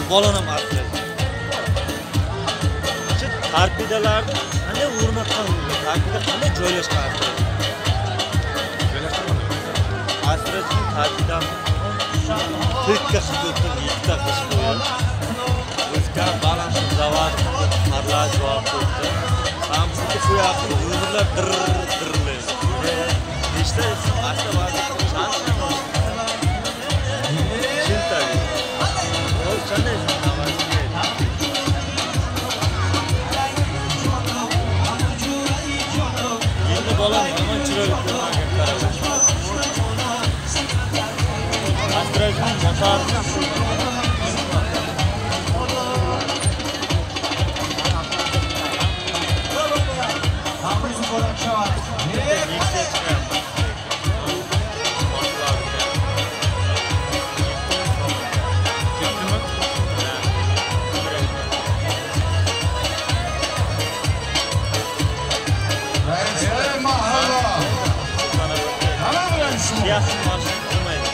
Bolanam asraydi. Shu tarbiyalarni qanday o'rnatgan, tarbiyalar qanday joylashgan? Asraydi tarbiyadan tekka qilib yetkazib qo'ygan. O'zga balans zavod parlar javob qo'ydi. Samsungga qo'yapti, o'zlar dirlaydi. Nechta asli vazn qancha? Chintagi. O'z qanday endi bolam yomon chiroyli ko'rmagan qarash. Astrajin motor siyasi mashina olmaydi.